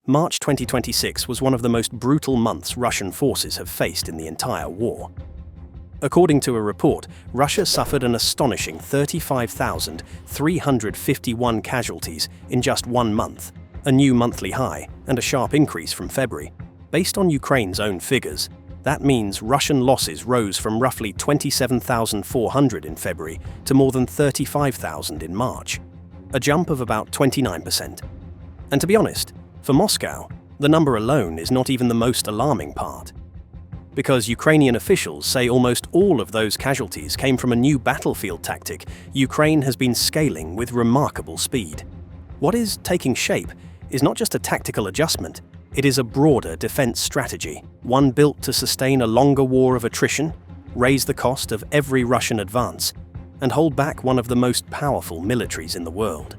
March 2026 was one of the most brutal months Russian forces have faced in the entire war. According to a report, Russia suffered an astonishing 35,351 casualties in just 1 month, a new monthly high and a sharp increase from February. Based on Ukraine's own figures, that means Russian losses rose from roughly 27,400 in February to more than 35,000 in March, a jump of about 29%. And to be honest, for Moscow, the number alone is not even the most alarming part. Because Ukrainian officials say almost all of those casualties came from a new battlefield tactic Ukraine has been scaling with remarkable speed. What is taking shape is not just a tactical adjustment, it is a broader defense strategy, one built to sustain a longer war of attrition, raise the cost of every Russian advance, and hold back one of the most powerful militaries in the world.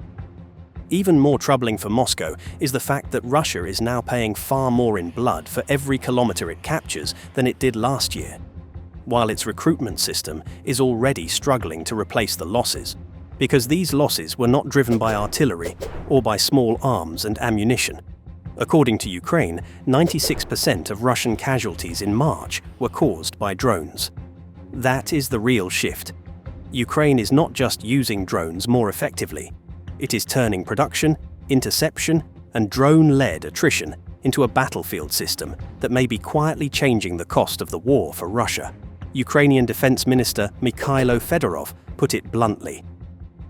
Even more troubling for Moscow is the fact that Russia is now paying far more in blood for every kilometer it captures than it did last year, while its recruitment system is already struggling to replace the losses, because these losses were not driven by artillery or by small arms and ammunition. According to Ukraine, 96% of Russian casualties in March were caused by drones. That is the real shift. Ukraine is not just using drones more effectively, it is turning production, interception, and drone-led attrition into a battlefield system that may be quietly changing the cost of the war for Russia. Ukrainian Defense Minister Mikhailo Fedorov put it bluntly.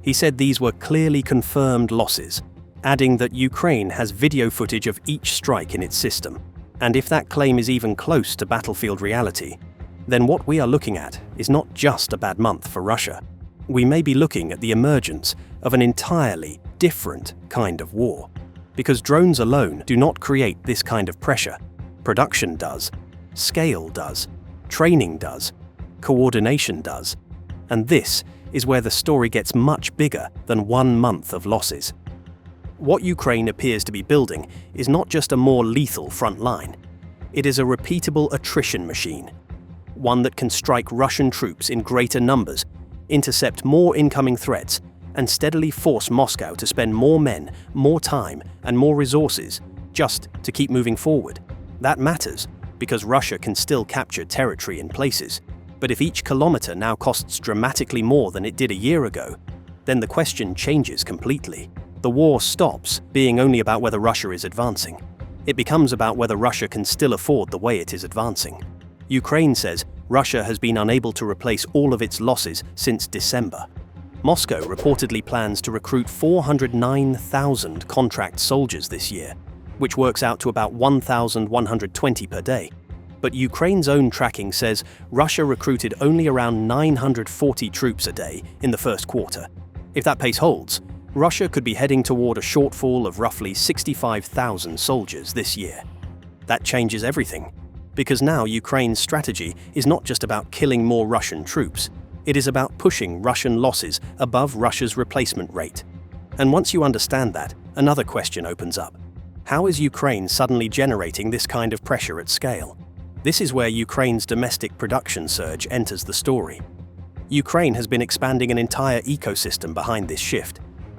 He said these were clearly confirmed losses, adding that Ukraine has video footage of each strike in its system. And if that claim is even close to battlefield reality, then what we are looking at is not just a bad month for Russia. We may be looking at the emergence of an entirely different kind of war. Because drones alone do not create this kind of pressure. Production does, scale does, training does, coordination does. And this is where the story gets much bigger than 1 month of losses. What Ukraine appears to be building is not just a more lethal front line. It is a repeatable attrition machine, one that can strike Russian troops in greater numbers, intercept more incoming threats, and steadily force Moscow to spend more men, more time, and more resources just to keep moving forward. That matters because Russia can still capture territory in places. But if each kilometer now costs dramatically more than it did a year ago, then the question changes completely. The war stops being only about whether Russia is advancing. It becomes about whether Russia can still afford the way it is advancing. Ukraine says Russia has been unable to replace all of its losses since December. Moscow reportedly plans to recruit 409,000 contract soldiers this year, which works out to about 1,120 per day. But Ukraine's own tracking says Russia recruited only around 940 troops a day in the first quarter. If that pace holds, Russia could be heading toward a shortfall of roughly 65,000 soldiers this year. That changes everything, because now Ukraine's strategy is not just about killing more Russian troops, it is about pushing Russian losses above Russia's replacement rate. And once you understand that, another question opens up. How is Ukraine suddenly generating this kind of pressure at scale? This is where Ukraine's domestic production surge enters the story. Ukraine has been expanding an entire ecosystem behind this shift,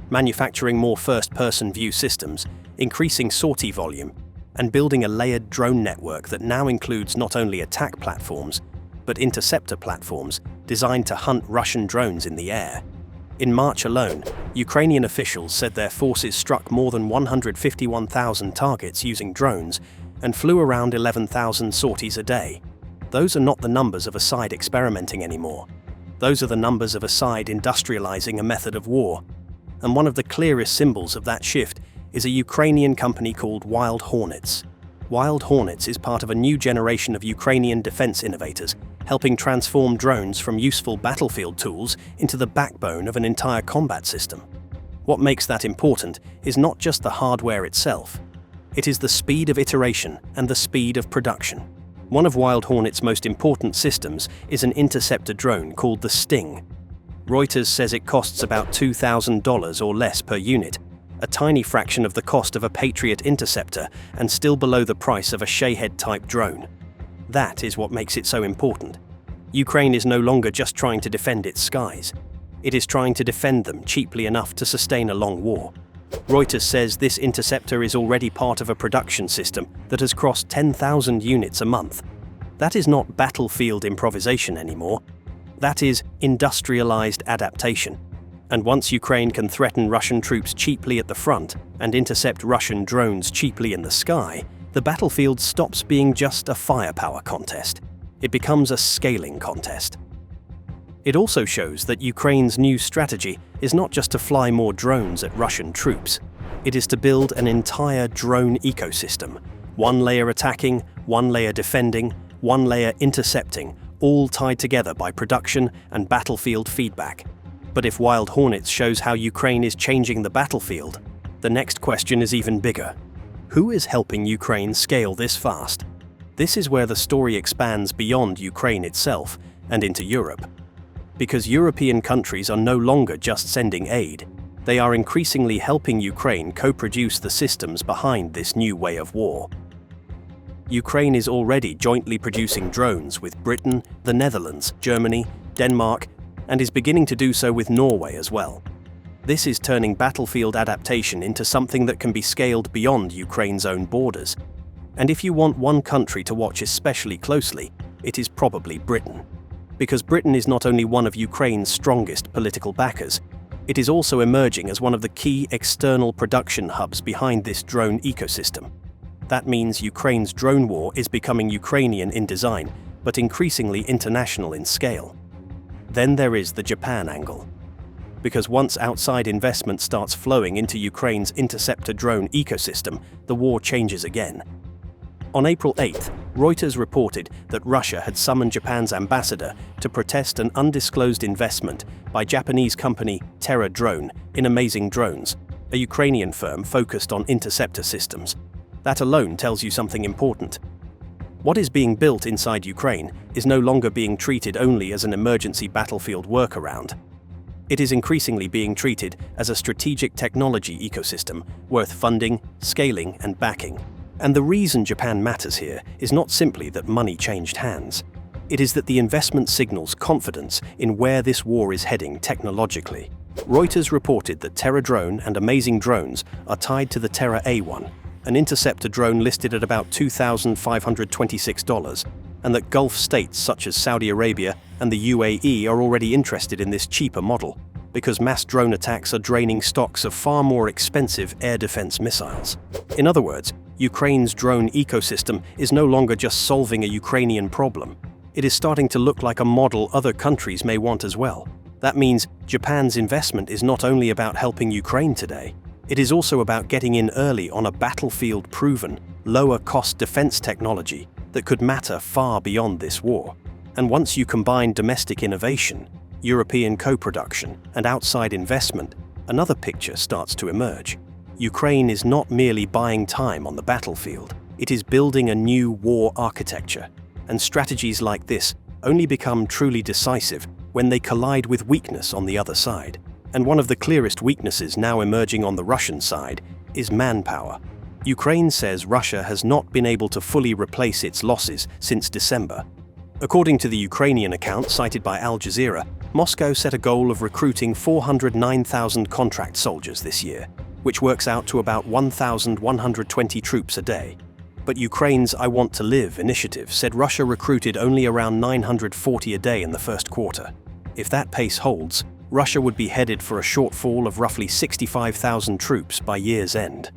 manufacturing more first-person view systems, increasing sortie volume, and building a layered drone network that now includes not only attack platforms, but interceptor platforms designed to hunt Russian drones in the air. In March alone, Ukrainian officials said their forces struck more than 151,000 targets using drones and flew around 11,000 sorties a day. Those are not the numbers of a side experimenting anymore. Those are the numbers of a side industrializing a method of war. And one of the clearest symbols of that shift is a Ukrainian company called Wild Hornets. Wild Hornets is part of a new generation of Ukrainian defense innovators, helping transform drones from useful battlefield tools into the backbone of an entire combat system. What makes that important is not just the hardware itself. It is the speed of iteration and the speed of production. One of Wild Hornet's most important systems is an interceptor drone called the Sting. Reuters says it costs about $2,000 or less per unit, a tiny fraction of the cost of a Patriot interceptor and still below the price of a Shahed-type drone. That is what makes it so important. Ukraine is no longer just trying to defend its skies. It is trying to defend them cheaply enough to sustain a long war. Reuters says this interceptor is already part of a production system that has crossed 10,000 units a month. That is not battlefield improvisation anymore. That is industrialized adaptation. And once Ukraine can threaten Russian troops cheaply at the front and intercept Russian drones cheaply in the sky, the battlefield stops being just a firepower contest. It becomes a scaling contest. It also shows that Ukraine's new strategy is not just to fly more drones at Russian troops. It is to build an entire drone ecosystem. One layer attacking, one layer defending, one layer intercepting, all tied together by production and battlefield feedback. But if Wild Hornets shows how Ukraine is changing the battlefield, the next question is even bigger. Who is helping Ukraine scale this fast? This is where the story expands beyond Ukraine itself and into Europe. Because European countries are no longer just sending aid, they are increasingly helping Ukraine co-produce the systems behind this new way of war. Ukraine is already jointly producing drones with Britain, the Netherlands, Germany, Denmark, and is beginning to do so with Norway as well. This is turning battlefield adaptation into something that can be scaled beyond Ukraine's own borders. And if you want one country to watch especially closely, it is probably Britain. Because Britain is not only one of Ukraine's strongest political backers, it is also emerging as one of the key external production hubs behind this drone ecosystem. That means Ukraine's drone war is becoming Ukrainian in design, but increasingly international in scale. Then there is the Japan angle. Because once outside investment starts flowing into Ukraine's interceptor drone ecosystem, the war changes again. On April 8th, Reuters reported that Russia had summoned Japan's ambassador to protest an undisclosed investment by Japanese company Terra Drone in Amazing Drones, a Ukrainian firm focused on interceptor systems. That alone tells you something important. What is being built inside Ukraine is no longer being treated only as an emergency battlefield workaround. It is increasingly being treated as a strategic technology ecosystem worth funding, scaling, and backing. And the reason Japan matters here is not simply that money changed hands. It is that the investment signals confidence in where this war is heading technologically. Reuters reported that Terra Drone and Amazing Drones are tied to the Terra A1, an interceptor drone listed at about $2,526, and that Gulf states such as Saudi Arabia and the UAE are already interested in this cheaper model, because mass drone attacks are draining stocks of far more expensive air defense missiles. In other words, Ukraine's drone ecosystem is no longer just solving a Ukrainian problem. It is starting to look like a model other countries may want as well. That means Japan's investment is not only about helping Ukraine today, it is also about getting in early on a battlefield-proven, lower-cost defense technology that could matter far beyond this war. And once you combine domestic innovation, European co-production, and outside investment, another picture starts to emerge. Ukraine is not merely buying time on the battlefield, it is building a new war architecture. And strategies like this only become truly decisive when they collide with weakness on the other side. And one of the clearest weaknesses now emerging on the Russian side is manpower. Ukraine says Russia has not been able to fully replace its losses since December. According to the Ukrainian account cited by Al Jazeera, Moscow set a goal of recruiting 409,000 contract soldiers this year, which works out to about 1,120 troops a day. But Ukraine's I Want to Live initiative said Russia recruited only around 940 a day in the first quarter. If that pace holds, Russia would be headed for a shortfall of roughly 65,000 troops by year's end.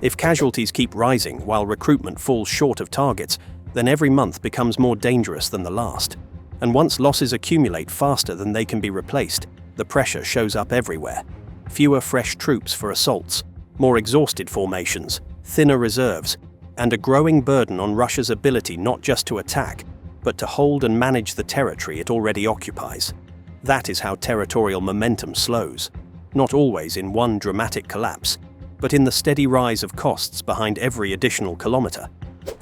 If casualties keep rising while recruitment falls short of targets, then every month becomes more dangerous than the last. And once losses accumulate faster than they can be replaced, the pressure shows up everywhere. Fewer fresh troops for assaults, more exhausted formations, thinner reserves, and a growing burden on Russia's ability not just to attack, but to hold and manage the territory it already occupies. That is how territorial momentum slows, not always in one dramatic collapse, but in the steady rise of costs behind every additional kilometer.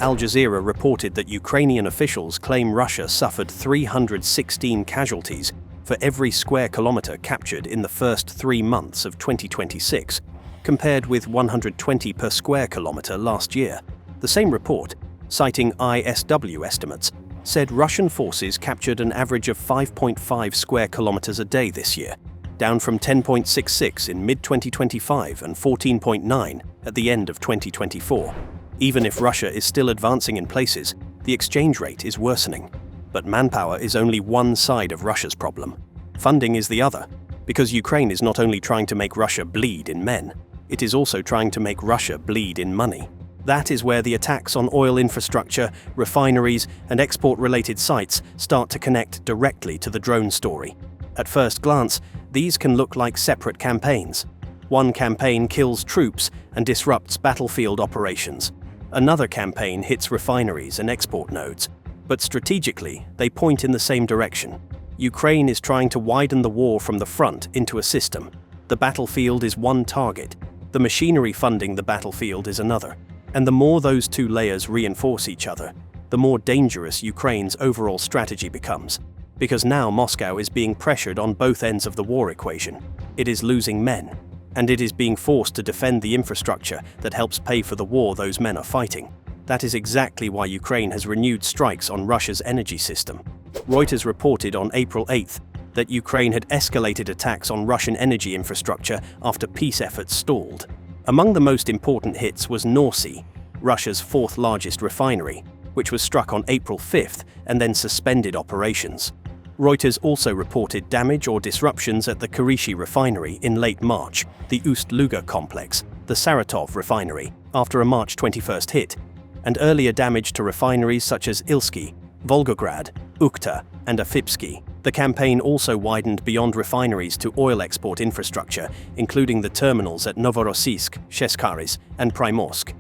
Al Jazeera reported that Ukrainian officials claim Russia suffered 316 casualties for every square kilometer captured in the first 3 months of 2026, compared with 120 per square kilometer last year. The same report, citing ISW estimates, said Russian forces captured an average of 5.5 square kilometers a day this year, down from 10.66 in mid-2025 and 14.9 at the end of 2024. Even if Russia is still advancing in places, the exchange rate is worsening. But manpower is only one side of Russia's problem. Funding is the other, because Ukraine is not only trying to make Russia bleed in men, it is also trying to make Russia bleed in money. That is where the attacks on oil infrastructure, refineries, and export-related sites start to connect directly to the drone story. At first glance, these can look like separate campaigns. One campaign kills troops and disrupts battlefield operations. Another campaign hits refineries and export nodes. But strategically, they point in the same direction. Ukraine is trying to widen the war from the front into a system. The battlefield is one target. The machinery funding the battlefield is another. And the more those two layers reinforce each other, the more dangerous Ukraine's overall strategy becomes. Because now Moscow is being pressured on both ends of the war equation. It is losing men, and it is being forced to defend the infrastructure that helps pay for the war those men are fighting. That is exactly why Ukraine has renewed strikes on Russia's energy system. Reuters reported on April 8th that Ukraine had escalated attacks on Russian energy infrastructure after peace efforts stalled. Among the most important hits was Norsy, Russia's fourth largest refinery, which was struck on April 5th and then suspended operations. Reuters also reported damage or disruptions at the Kurishi refinery in late March, the Ust-Luga complex, the Saratov refinery, after a March 21st hit, and earlier damage to refineries such as Ilsky, Volgograd, Ukhta, and Afipsky. The campaign also widened beyond refineries to oil export infrastructure, including the terminals at Novorossiysk, Sheskharis, and Primorsk.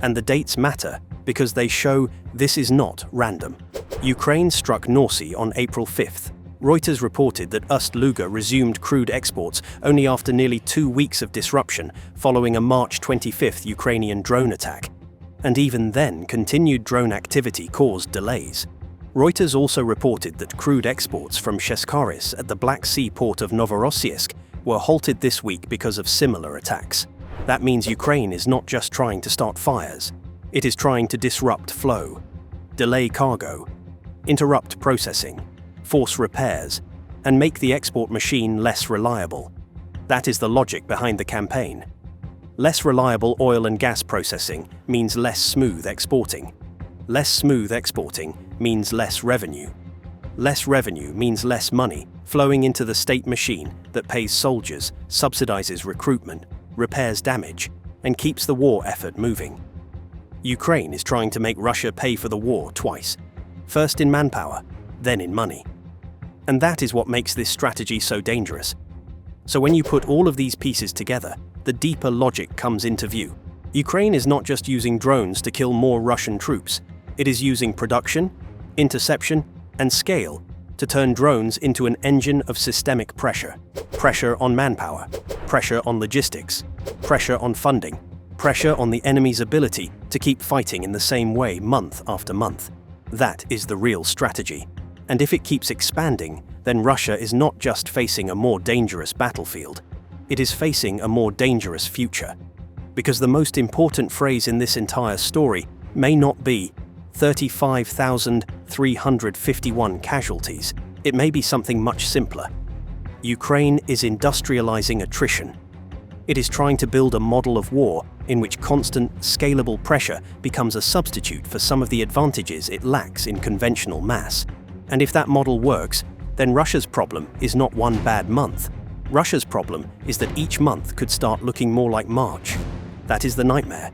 And the dates matter because they show this is not random. Ukraine struck Norsy on April 5th. Reuters reported that Ust-Luga resumed crude exports only after nearly 2 weeks of disruption following a March 25th Ukrainian drone attack. And even then, continued drone activity caused delays. Reuters also reported that crude exports from Sheskharis at the Black Sea port of Novorossiysk were halted this week because of similar attacks. That means Ukraine is not just trying to start fires. It is trying to disrupt flow, delay cargo, interrupt processing, force repairs, and make the export machine less reliable. That is the logic behind the campaign. Less reliable oil and gas processing means less smooth exporting. Less smooth exporting means less revenue. Less revenue means less money flowing into the state machine that pays soldiers, subsidizes recruitment, repairs damage, and keeps the war effort moving. Ukraine is trying to make Russia pay for the war twice. First in manpower, then in money. And that is what makes this strategy so dangerous. So when you put all of these pieces together, the deeper logic comes into view. Ukraine is not just using drones to kill more Russian troops. It is using production, interception, and scale to turn drones into an engine of systemic pressure. Pressure on manpower, pressure on logistics, pressure on funding, pressure on the enemy's ability to keep fighting in the same way month after month. That is the real strategy. And if it keeps expanding, then Russia is not just facing a more dangerous battlefield. It is facing a more dangerous future. Because the most important phrase in this entire story may not be 35,351 casualties. It may be something much simpler. Ukraine is industrializing attrition. It is trying to build a model of war in which constant, scalable pressure becomes a substitute for some of the advantages it lacks in conventional mass. And if that model works, then Russia's problem is not one bad month. Russia's problem is that each month could start looking more like March. That is the nightmare.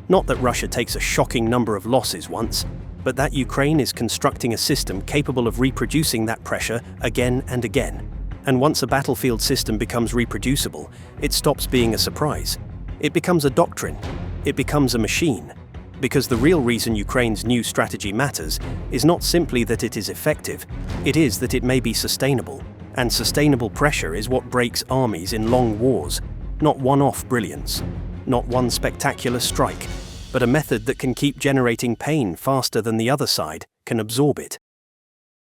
Not that Russia takes a shocking number of losses once, but that Ukraine is constructing a system capable of reproducing that pressure again and again. And once a battlefield system becomes reproducible, it stops being a surprise. It becomes a doctrine. It becomes a machine. Because the real reason Ukraine's new strategy matters is not simply that it is effective, it is that it may be sustainable. And sustainable pressure is what breaks armies in long wars, not one-off brilliance, not one spectacular strike, but a method that can keep generating pain faster than the other side can absorb it.